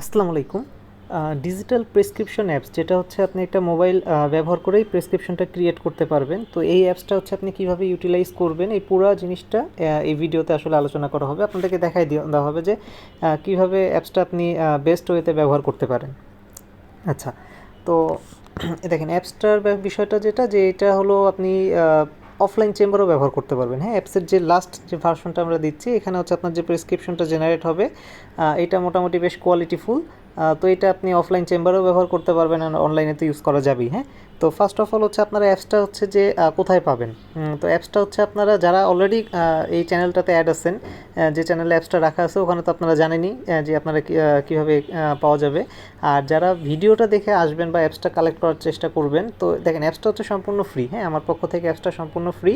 আসসালামু আলাইকুম। Digital prescription apps যেটা হচ্ছে আপনি একটা মোবাইল ব্যবহার করেই প্রেসক্রিপশনটা ক্রিয়েট করতে পারবেন। তো এই অ্যাপসটা হচ্ছে আপনি কীভাবে ইউটিলাইজ করবেন এই পুরো জিনিসটা এই ভিডিওতে আসলে আলোচনা করা হবে। আপনাদেরকে দেখাই দেওয়া হবে যে কীভাবে অ্যাপসটা আপনি বেস্ট ওয়েতে ব্যবহার করতে পারেন। আচ্ছা, তো দেখেন অ্যাপসটার বিষয়টা যেটা যে এটা হলো আপনি অফলাইন চেম্বারও ব্যবহার করতে পারবেন। হ্যাঁ, অ্যাপসের যে লাস্ট যে ভার্সনটা আমরা দিচ্ছি এখানে হচ্ছে আপনার যে প্রেসক্রিপশনটা জেনারেট হবে এটা মোটামুটি বেশ কোয়ালিটিফুল। তো এটা আপনি অফলাইন চেম্বারেও ব্যবহার করতে পারবেন, আর অনলাইনে তো ইউজ করা যাবেই। হ্যাঁ, তো ফার্স্ট অফ অল হচ্ছে আপনারা অ্যাপসটা হচ্ছে যে কোথায় পাবেন। তো অ্যাপসটা হচ্ছে আপনারা যারা অলরেডি এই চ্যানেলটাতে অ্যাড আছেন, যে চ্যানেলে অ্যাপসটা রাখা আছে ওখানে তো আপনারা জানেনই যে আপনারা কীভাবে পাওয়া যাবে। আর যারা ভিডিওটা দেখে আসবেন বা অ্যাপসটা কালেক্ট করার চেষ্টা করবেন, তো দেখেন অ্যাপসটা হচ্ছে সম্পূর্ণ ফ্রি। হ্যাঁ, আমার পক্ষ থেকে অ্যাপসটা সম্পূর্ণ ফ্রি।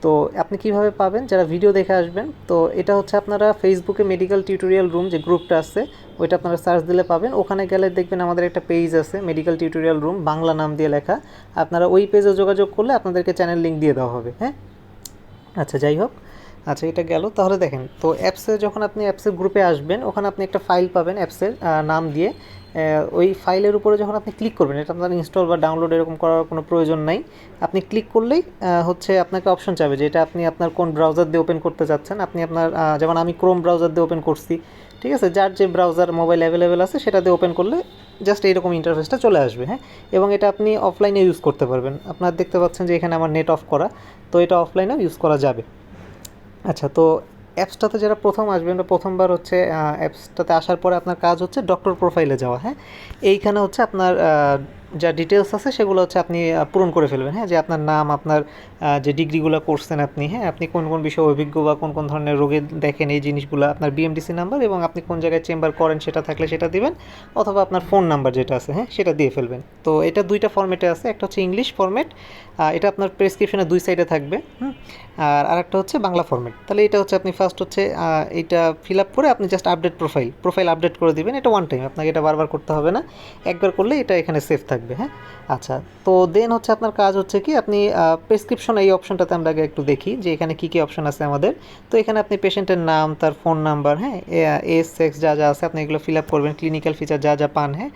তো আপনি কিভাবে পাবেন, যারা ভিডিও দেখে আসবেন, তো এটা হচ্ছে আপনারা ফেসবুকে মেডিকেল টিউটোরিয়াল রুম যে গ্রুপটা আছে ওইটা আপনারা সার্চ দিলে পাবেন। ওখানে গেলে দেখবেন আমাদের একটা পেজ আছে মেডিকেল টিউটোরিয়াল রুম, বাংলা নাম দিয়ে লেখা। আপনারা ওই পেজে যোগাযোগ করলে আপনাদেরকে চ্যানেল লিঙ্ক দিয়ে দেওয়া হবে। হ্যাঁ, আচ্ছা যাই হোক, আচ্ছা এটা গেল। তাহলে দেখেন, তো অ্যাপসে যখন আপনি অ্যাপসের গ্রুপে আসবেন ওখানে আপনি একটা ফাইল পাবেন অ্যাপসের নাম দিয়ে। ওই ফাইলের উপরে যখন আপনি ক্লিক করবেন, এটা আপনার ইনস্টল বা ডাউনলোড এরকম করার কোনো প্রয়োজন নাই। আপনি ক্লিক করলেই হচ্ছে আপনাকে অপশন চাবে যে এটা আপনি আপনার কোন ব্রাউজার দিয়ে ওপেন করতে চাচ্ছেন। আপনি আপনার যেমন আমি ক্রোম ব্রাউজার দিয়ে ওপেন করছি, ঠিক আছে, যার যে ব্রাউজার মোবাইল অ্যাভেলেবেল আছে সেটা দিয়ে ওপেন করলে জাস্ট এইরকম ইন্টারফেসটা চলে আসবে। হ্যাঁ, এবং এটা আপনি অফলাইনে ইউজ করতে পারবেন। আপনারা দেখতে পাচ্ছেন যে এখানে আমার নেট অফ করা, তো এটা অফলাইনেও ইউজ করা যাবে। আচ্ছা, তো অ্যাপসটাতে যারা প্রথম আসবেন বা প্রথমবার হচ্ছে অ্যাপসটাতে আসার পরে আপনার কাজ হচ্ছে ডক্টর প্রোফাইলে যাওয়া। হ্যাঁ, এইখানে হচ্ছে আপনার যা ডিটেলস আছে সেগুলো হচ্ছে আপনি পূরণ করে ফেলবেন। হ্যাঁ, যে আপনার নাম, আপনার যে ডিগ্রিগুলো করছেন আপনি, হ্যাঁ, আপনি কোন কোন বিষয়ে অভিজ্ঞ বা কোন কোন ধরনের রোগে দেখেন এই জিনিসগুলো, আপনার বিএমডিসি নাম্বার এবং আপনি কোন জায়গায় চেম্বার করেন সেটা থাকলে সেটা দিবেন, অথবা আপনার ফোন নাম্বার যেটা আছে হ্যাঁ সেটা দিয়ে ফেলবেন। তো এটা দুইটা ফরম্যাটে আছে, একটা হচ্ছে ইংলিশ ফরম্যাট, এটা আপনার প্রেসক্রিপশনে দুই সাইডে থাকবে। আর আরেকটা হচ্ছে বাংলা ফরম্যাট। তাহলে এটা হচ্ছে আপনি ফার্স্ট হচ্ছে এইটা ফিল আপ করে আপনি জাস্ট আপডেট প্রোফাইল আপডেট করে দিবেন। এটা ওয়ান টাইম, আপনাকে এটা বারবার করতে হবে না, একবার করলে এটা এখানে সেভ থাকবে। হ্যাঁ, আচ্ছা, তো দেন হচ্ছে আপনার কাজ হচ্ছে কি আপনি প্রেসক্রিপশন এই অপশনটাতে আমরা আগে একটু দেখি যে এখানে কী কী অপশন আছে আমাদের। তো এখানে আপনি পেশেন্টের নাম, তার ফোন নাম্বার, হ্যাঁ, এজ, সেক্স যা যা আছে আপনি এগুলো ফিল আপ করবেন, ক্লিনিক্যাল ফিচার যা যা পান। হ্যাঁ,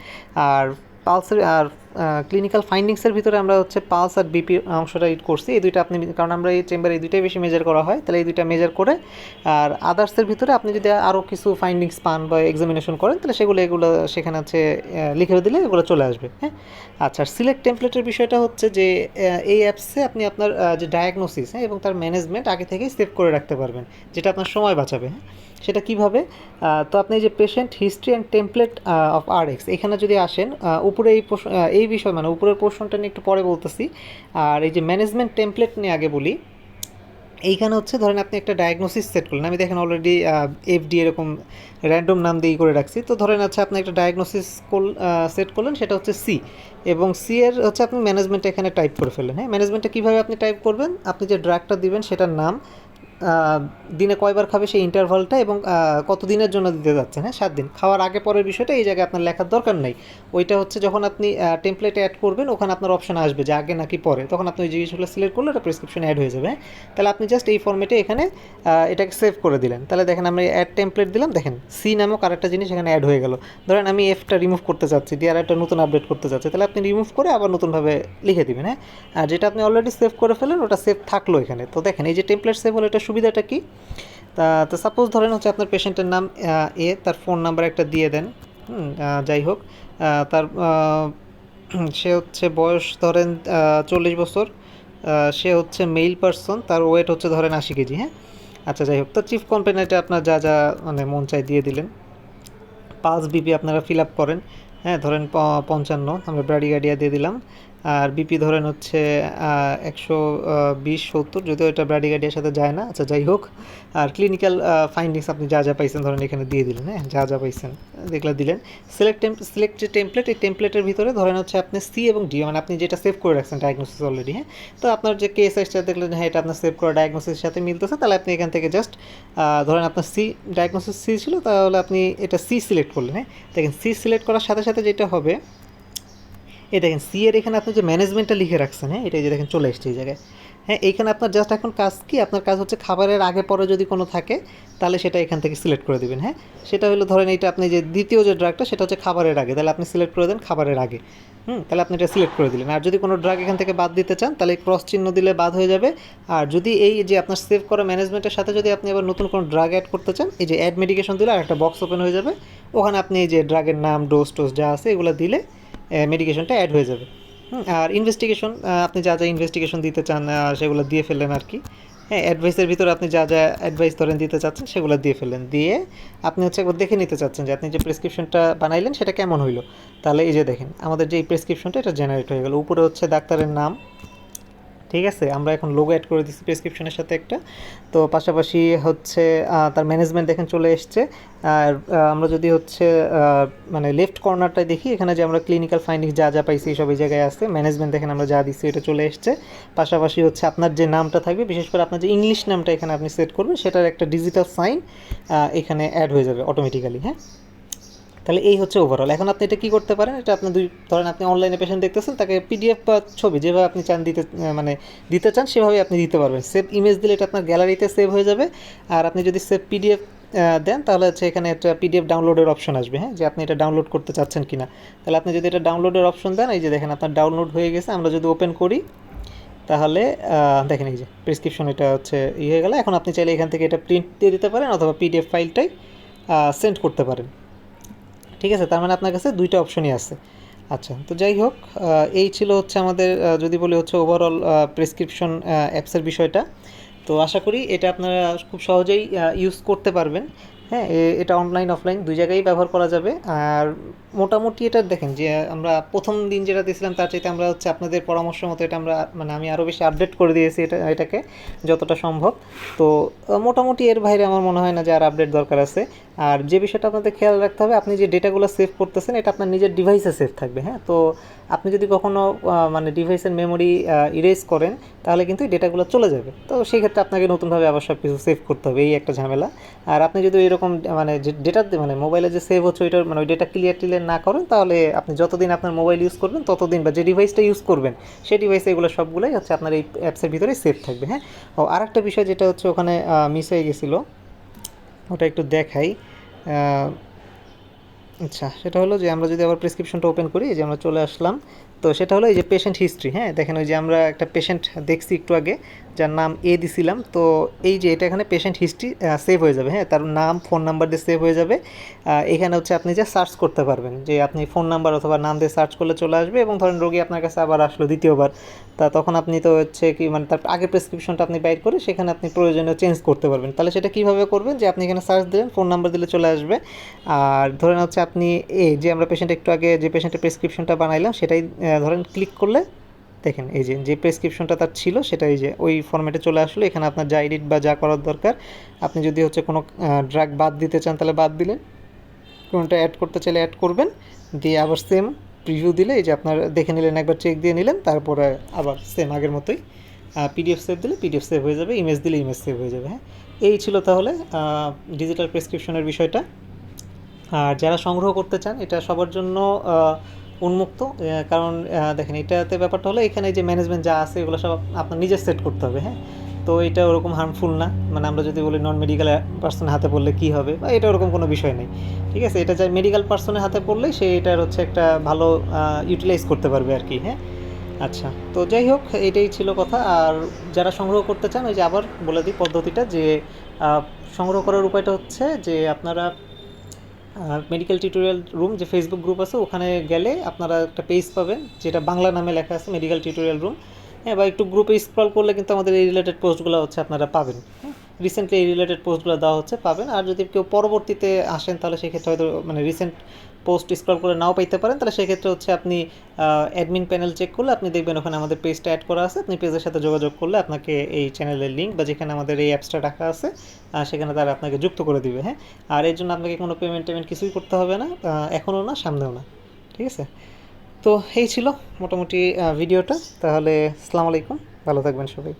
আর পালসের আর ক্লিনিক্যাল ফাইন্ডিংসের ভিতরে আমরা হচ্ছে পালস আর বিপি অংশটা ইট করছি। এই দুইটা আপনি, কারণ আমরা এই চেম্বারে এই দুইটাই বেশি মেজার করা হয়, তাহলে এই দুইটা মেজার করে। আর আদার্সের ভিতরে আপনি যদি আরও কিছু ফাইন্ডিংস পান বা এক্সামিনেশন করেন তাহলে এগুলো সেখানে হচ্ছে লিখে দিলে এগুলো চলে আসবে। হ্যাঁ, আচ্ছা, সিলেক্ট টেমপ্লেটের বিষয়টা হচ্ছে যে এই অ্যাপসে আপনি আপনার যে ডায়াগনোসিস হ্যাঁ এবং তার ম্যানেজমেন্ট আগে থেকেই সেভ করে রাখতে পারবেন, যেটা আপনার সময় বাঁচাবে। হ্যাঁ, সেটা কীভাবে, তো আপনি যে patient history and template of RX এখানে যদি আসেন, উপরে এই বিষয় মানে উপরের পোর্শনটা নিয়ে একটু পরে বলতেছি। আর এই যে ম্যানেজমেন্ট টেমপ্লেট নিয়ে আগে বলি। এইখানে হচ্ছে ধরেন আপনি একটা ডায়াগনোসিস সেট করলেন, আমি দেখেন অলরেডি এফডি এরকম র্যান্ডম নাম দিয়ে করে রাখছি। তো ধরেন আচ্ছা আপনি একটা ডায়াগনোসিস সেট করলেন, সেটা হচ্ছে সি, এবং সি এর হচ্ছে আপনি ম্যানেজমেন্ট এখানে টাইপ করে ফেললেন। হ্যাঁ, ম্যানেজমেন্টটা কীভাবে আপনি টাইপ করবেন, আপনি যে ড্রাগটা দিবেন সেটার নাম, দিনে কয়বার খাবে সেই ইন্টারভালটা, এবং কত দিনের জন্য দিতে যাচ্ছেন। হ্যাঁ, 7 দিন। খাওয়ার আগে পরের বিষয়টা এই জায়গায় আপনার লেখার দরকার নেই। ওইটা হচ্ছে যখন আপনি টেমপ্লেটে অ্যাড করবেন ওখানে আপনার অপশন আসবে যে আগে নাকি পরে, তখন আপনি ওই জিনিসগুলো সিলেক্ট করলে ওটা প্রেসক্রিপশনে অ্যাড হয়ে যাবে। হ্যাঁ, তাহলে আপনি জাস্ট এই ফর্মেটে এখানে এটাকে সেভ করে দিলেন। তাহলে দেখেন আমরা অ্যাড টেমপ্লেট দিলাম, দেখেন সি নামক আরেকটা জিনিস এখানে অ্যাড হয়ে গেল। ধরেন আমি এফটা রিমুভ করতে চাচ্ছি, দিয়ে আর একটা নতুন আপডেট করতে চাচ্ছি, তাহলে আপনি রিমুভ করে আবার নতুনভাবে লিখে দিবেন। হ্যাঁ, আর যেটা আপনি অলরেডি সেভ করে ফেলেন ওটা সেভ থাকলো এখানে। তো দেখেন এই যে টেমপ্লেট সেভ হলো, এটা সুবিধাটা কি, তো সাপোজ ধরেন হচ্ছে আপনার পেশেন্টের নাম তার ফোন নাম্বার একটা দিয়ে দেন। যাই হোক, তার সে হচ্ছে বয়স ধরেন 40 বছর, সে হচ্ছে মেল পারসন, তার ওয়েট হচ্ছে ধরেন 80 কেজি। হ্যাঁ, আচ্ছা যাই হোক, তো চিফ কমপ্লেনেন্টে আপনার যা যা মানে মন চাই দিয়ে দিলেন। পালস বিপি আপনারা ফিল আপ করেন। হ্যাঁ, ধরেন 55, আমরা ব্র্যাডিগার্ডিয়া দিয়ে দিলাম। আর বিপি ধরেন হচ্ছে 120/70, যদিও এটা ব্র্যাডিগার্ডিয়ার সাথে যায় না। আচ্ছা যাই হোক, আর ক্লিনিক্যাল ফাইন্ডিংস আপনি যা যা পাইছেন ধরেন এখানে দিয়ে দিলেন। হ্যাঁ, যা যা পাইছেন দেখলে দিলেন। সিলেক্ট যে টেমপ্লেট, এই টেমপ্লেটের ভিতরে ধরেন হচ্ছে আপনি সি এবং ডি মানে আপনি যেটা সেভ করে রাখছেন ডায়াগনোসিস অলরেডি। হ্যাঁ, তো আপনার যে কেস এসটা দেখলেন হ্যাঁ এটা আপনার সেভ করা ডায়াগনোসিসের সাথে মিলতেছে, তাহলে আপনি এখান থেকে জাস্ট ধরেন আপনার সি ডায়াগনোসিস সি ছিল, তাহলে আপনি এটা সি সিলেক্ট করলেন। হ্যাঁ, দেখেন সি সিলেক্ট করার সাথে সাথে যেটা হবে, এই দেখেন সি এর এখানে আপনি যে ম্যানেজমেন্টটা লিখে রাখছেন, হ্যাঁ এটা যে দেখেন চলে এসছে এই জায়গায়। হ্যাঁ, এইখানে আপনার জাস্ট এখন কাজ কি, আপনার কাজ হচ্ছে খাবারের আগে পরে যদি কোনো থাকে তাহলে সেটা এখান থেকে সিলেক্ট করে দিবেন। হ্যাঁ, সেটা হলো ধরেন এইটা আপনি যে দ্বিতীয় যে ড্রাগটা সেটা হচ্ছে খাবারের আগে, তাহলে আপনি সিলেক্ট করে দেন খাবারের আগে। তাহলে আপনি এটা সিলেক্ট করে দিলেন। আর যদি কোনো ড্রাগ এখান থেকে বাদ দিতে চান তাহলে ক্রস চিহ্ন দিলে বাদ হয়ে যাবে। আর যদি এই যে আপনার সেভ করা ম্যানেজমেন্টের সাথে যদি আপনি আবার নতুন কোনো ড্রাগ অ্যাড করতে চান, এই যে অ্যাড মেডিকেশন দিলে আর একটা বক্স ওপেন হয়ে যাবে, ওখানে আপনি এই যে ড্রাগের নাম, ডোজ টোজ যা আছে এগুলো দিলে মেডিকেশনটা অ্যাড হয়ে যাবে। আর ইনভেস্টিগেশন আপনি যা যা ইনভেস্টিগেশন দিতে চান সেগুলো দিয়ে ফেললেন আর কি। হ্যাঁ, অ্যাডভাইসের ভিতরে আপনি যা যা অ্যাডভাইস ধরেন দিতে চাচ্ছেন সেগুলো দিয়ে ফেললেন, দিয়ে আপনি হচ্ছে একবার দেখে নিতে চাচ্ছেন যে আপনি যে প্রেসক্রিপশনটা বানাইলেন সেটা কেমন হইলো। তাহলে এই যে দেখেন আমাদের যে এই প্রেসক্রিপশনটা এটা জেনারেট হয়ে গেল, উপরে হচ্ছে ডাক্তারের নাম। ঠিক আছে, আমরা এখন লোগো অ্যাড করে দিচ্ছি প্রেসক্রিপশনের সাথে একটা। তো পাশাপাশি হচ্ছে তার ম্যানেজমেন্ট দেখেন চলে এসছে। আর আমরা যদি হচ্ছে মানে লেফট কর্নারটায় দেখি, এখানে যে আমরা ক্লিনিক্যাল ফাইন্ডিংস যা যা পাইছি সব এই জায়গায় আছে। ম্যানেজমেন্ট দেখেন আমরা যা দিচ্ছি এটা চলে এসছে। পাশাপাশি হচ্ছে আপনার যে নামটা থাকবে, বিশেষ করে আপনার যে ইংলিশ নামটা এখানে আপনি সেট করবেন সেটার একটা ডিজিটাল সাইন এখানে অ্যাড হয়ে যাবে অটোমেটিক্যালি। হ্যাঁ, তাহলে এই হচ্ছে ওভারঅল। এখন আপনি এটা কী করতে পারেন, এটা আপনি ধরেন আপনি অনলাইনে পেশেন্ট দেখতেছেন, তাকে পিডিএফ বা ছবি যেভাবে আপনি চান দিতে মানে দিতে চান সেভাবে আপনি দিতে পারবেন। সেভ ইমেজ দিলে এটা আপনার গ্যালারিতে সেভ হয়ে যাবে। আর আপনি যদি সেভ পিডিএফ দেন তাহলে হচ্ছে এখানে একটা পিডিএফ ডাউনলোডের অপশন আসবে। হ্যাঁ, যে আপনি এটা ডাউনলোড করতে চাচ্ছেন কিনা। তাহলে আপনি যদি এটা ডাউনলোডের অপশন দেন, এই যে দেখেন আপনার ডাউনলোড হয়ে গেছে। আমরা যদি ওপেন করি তাহলে দেখেন এই যে প্রেসক্রিপশন এটা হচ্ছে হয়ে গেল। এখন আপনি চাইলে এখান থেকে এটা প্রিন্ট দিয়ে দিতে পারেন অথবা পিডিএফ ফাইলটাই সেন্ড করতে পারেন। ঠিক আছে, তার মানে আপনার কাছে দুইটা অপশনই আছে। আচ্ছা, তো যাই হোক, এই ছিল হচ্ছে আমাদের যদি বলি হচ্ছে ওভারঅল প্রেসক্রিপশন অ্যাপসের বিষয়টা। তো আশা করি এটা আপনারা খুব সহজেই ইউজ করতে পারবেন। হ্যাঁ, এটা অনলাইন অফলাইন দুই জায়গায় ব্যবহার করা যাবে। আর মোটামুটি এটা দেখেন যে আমরা প্রথম দিন যেটা দিয়েছিলাম তার চাইতে আমরা হচ্ছে আপনাদের পরামর্শ মতো এটা আমরা মানে আমি আরও বেশি আপডেট করে দিয়েছি এটাকে যতটা সম্ভব। তো মোটামুটি এর বাইরে আমার মনে হয় না যে আর আপডেট দরকার আছে। আর যে বিষয়টা আপনাদের খেয়াল রাখতে হবে, আপনি যে ডেটাগুলো সেভ করতেছেন এটা আপনার নিজের ডিভাইসে সেভ থাকবে। হ্যাঁ, তো আপনি যদি কখনও মানে ডিভাইসের মেমোরি ইরেজ করেন তাহলে কিন্তু এই ডেটাগুলো চলে যাবে। তো সেই ক্ষেত্রে আপনাকে নতুনভাবে আবার সব কিছু সেভ করতে হবে, এই একটা ঝামেলা। আর আপনি যদি এরকম মানে যে ডেটা মানে মোবাইলে যে সেভ হচ্ছে ওইটার মানে ওই ডেটা ক্লিয়ার না করেন তাহলে আপনি যতদিন আপনার মোবাইল ইউজ করবেন ততদিন বা যে ডিভাইসটা ইউজ করবেন সেই ডিভাইসে এগুলো সবগুলোই হচ্ছে আপনার এই অ্যাপসের ভিতরে সেভ থাকবে। হ্যাঁ, ও আরেকটা বিষয় যেটা হচ্ছে ওখানে মিস হয়ে গেছিলো, ওটা একটু দেখাই। আচ্ছা, সেটা হলো যে আমরা যদি আবার প্রেসক্রিপশনটা ওপেন করি, যে আমরা চলে আসলাম। তো সেটা হলো এই যে পেশেন্ট হিস্ট্রি। হ্যাঁ, দেখেন ওই যে আমরা একটা পেশেন্ট দেখছি একটু আগে যার নাম দিছিলাম। তো এই যে এটা এখানে পেশেন্ট হিস্ট্রি সেভ হয়ে যাবে। হ্যাঁ, তার নাম ফোন নাম্বার দিয়ে সেভ হয়ে যাবে। এখানে হচ্ছে আপনি যে সার্চ করতে পারবেন, যে আপনি ফোন নাম্বার অথবা নাম দিয়ে সার্চ করলে চলে আসবে। এবং ধরেন রোগী আপনার কাছে আবার আসলো দ্বিতীয়বার, তখন আপনি তো হচ্ছে কি মানে তার আগে প্রেসক্রিপশনটা আপনি বাইর করে সেখানে আপনি প্রয়োজনীয় চেঞ্জ করতে পারবেন। তাহলে সেটা কীভাবে করবেন, যে আপনি এখানে সার্চ দিলেন, ফোন নাম্বার দিলে চলে আসবে। আর ধরেন হচ্ছে আপনি এই যে আমরা পেশেন্ট একটু আগে যে পেশেন্টের প্রেসক্রিপশনটা বানাইলাম সেটাই ধরেন ক্লিক করলে দেখেন এই যে প্রেসক্রিপশনটা তার ছিল সেটা এই যে ওই ফরম্যাটে চলে আসলো। এখানে আপনার যা এডিট বা যা করার দরকার, আপনি যদি হচ্ছে কোনো ড্রাগ বাদ দিতে চান তাহলে বাদ দিলেন, কোনটা অ্যাড করতে চাইলে অ্যাড করবেন, দিয়ে আবার সেম প্রিভিউ দিলে এই যে আপনার দেখে নিলেন, একবার চেক দিয়ে নিলেন, তারপরে আবার সেম আগের মতোই পিডিএফ সেভ দিলে পিডিএফ সেভ হয়ে যাবে, ইমেজ দিলে ইমেজ সেভ হয়ে যাবে। হ্যাঁ, এই ছিল তাহলে ডিজিটাল প্রেসক্রিপশনের বিষয়টা। আর যারা সংগ্রহ করতে চান এটা সবার জন্য উন্মুক্ত, কারণ দেখেন এটাতে ব্যাপারটা হলো এখানে যে ম্যানেজমেন্ট যা আছে এগুলো সব আপনার নিজের সেট করতে হবে। হ্যাঁ, তো এটা ওরকম হার্মফুল না, মানে আমরা যদি বলি নন মেডিকেল পার্সনের হাতে পড়লে কী হবে বা এটা ওরকম কোনো বিষয় নেই। ঠিক আছে, এটা যাই মেডিকেল পার্সনের হাতে পড়লে সে এটার হচ্ছে একটা ভালো ইউটিলাইজ করতে পারবে আর কি। হ্যাঁ, আচ্ছা, তো যাই হোক এটাই ছিল কথা। আর যারা সংগ্রহ করতে চান ওই যে আবার বলে দিই পদ্ধতিটা, যে সংগ্রহ করার উপায়টা হচ্ছে যে আপনারা মেডিকেল টিউটোরিয়াল রুম যে ফেসবুক গ্রুপ আছে ওখানে গেলে আপনারা একটা পেজ পাবেন যেটা বাংলা নামে লেখা আছে মেডিকেল টিউটোরিয়াল রুম। হ্যাঁ, বা একটু গ্রুপে স্ক্রল করলে কিন্তু আমাদের এই রিলেটেড পোস্টগুলো হচ্ছে আপনারা পাবেন। হ্যাঁ, রিসেন্টলি এই রিলেটেড পোস্টগুলো দেওয়া হচ্ছে, পাবেন। আর যদি কেউ পরবর্তীতে আসেন তাহলে সেক্ষেত্রে হয়তো মানে রিসেন্ট পোস্ট স্ক্রল করে নাও পাইতে পারেন, তাহলে সেক্ষেত্রে হচ্ছে আপনি অ্যাডমিন প্যানেল চেক করলে আপনি দেখবেন ওখানে আমাদের পেজটা অ্যাড করা আছে। আপনি পেজের সাথে যোগাযোগ করলে আপনাকে এই চ্যানেলের লিঙ্ক বা যেখানে আমাদের এই অ্যাপসটা রাখা আছে সেখানে তারা আপনাকে যুক্ত করে দিবে। হ্যাঁ, আর এর জন্য আপনাকে কোনো পেমেন্ট কিছুই করতে হবে না, এখনও না, সামনেও না। ঠিক আছে, তো এই ছিল মোটামুটি ভিডিওটা। তাহলে আসসালামু আলাইকুম, ভালো থাকবেন সবাই।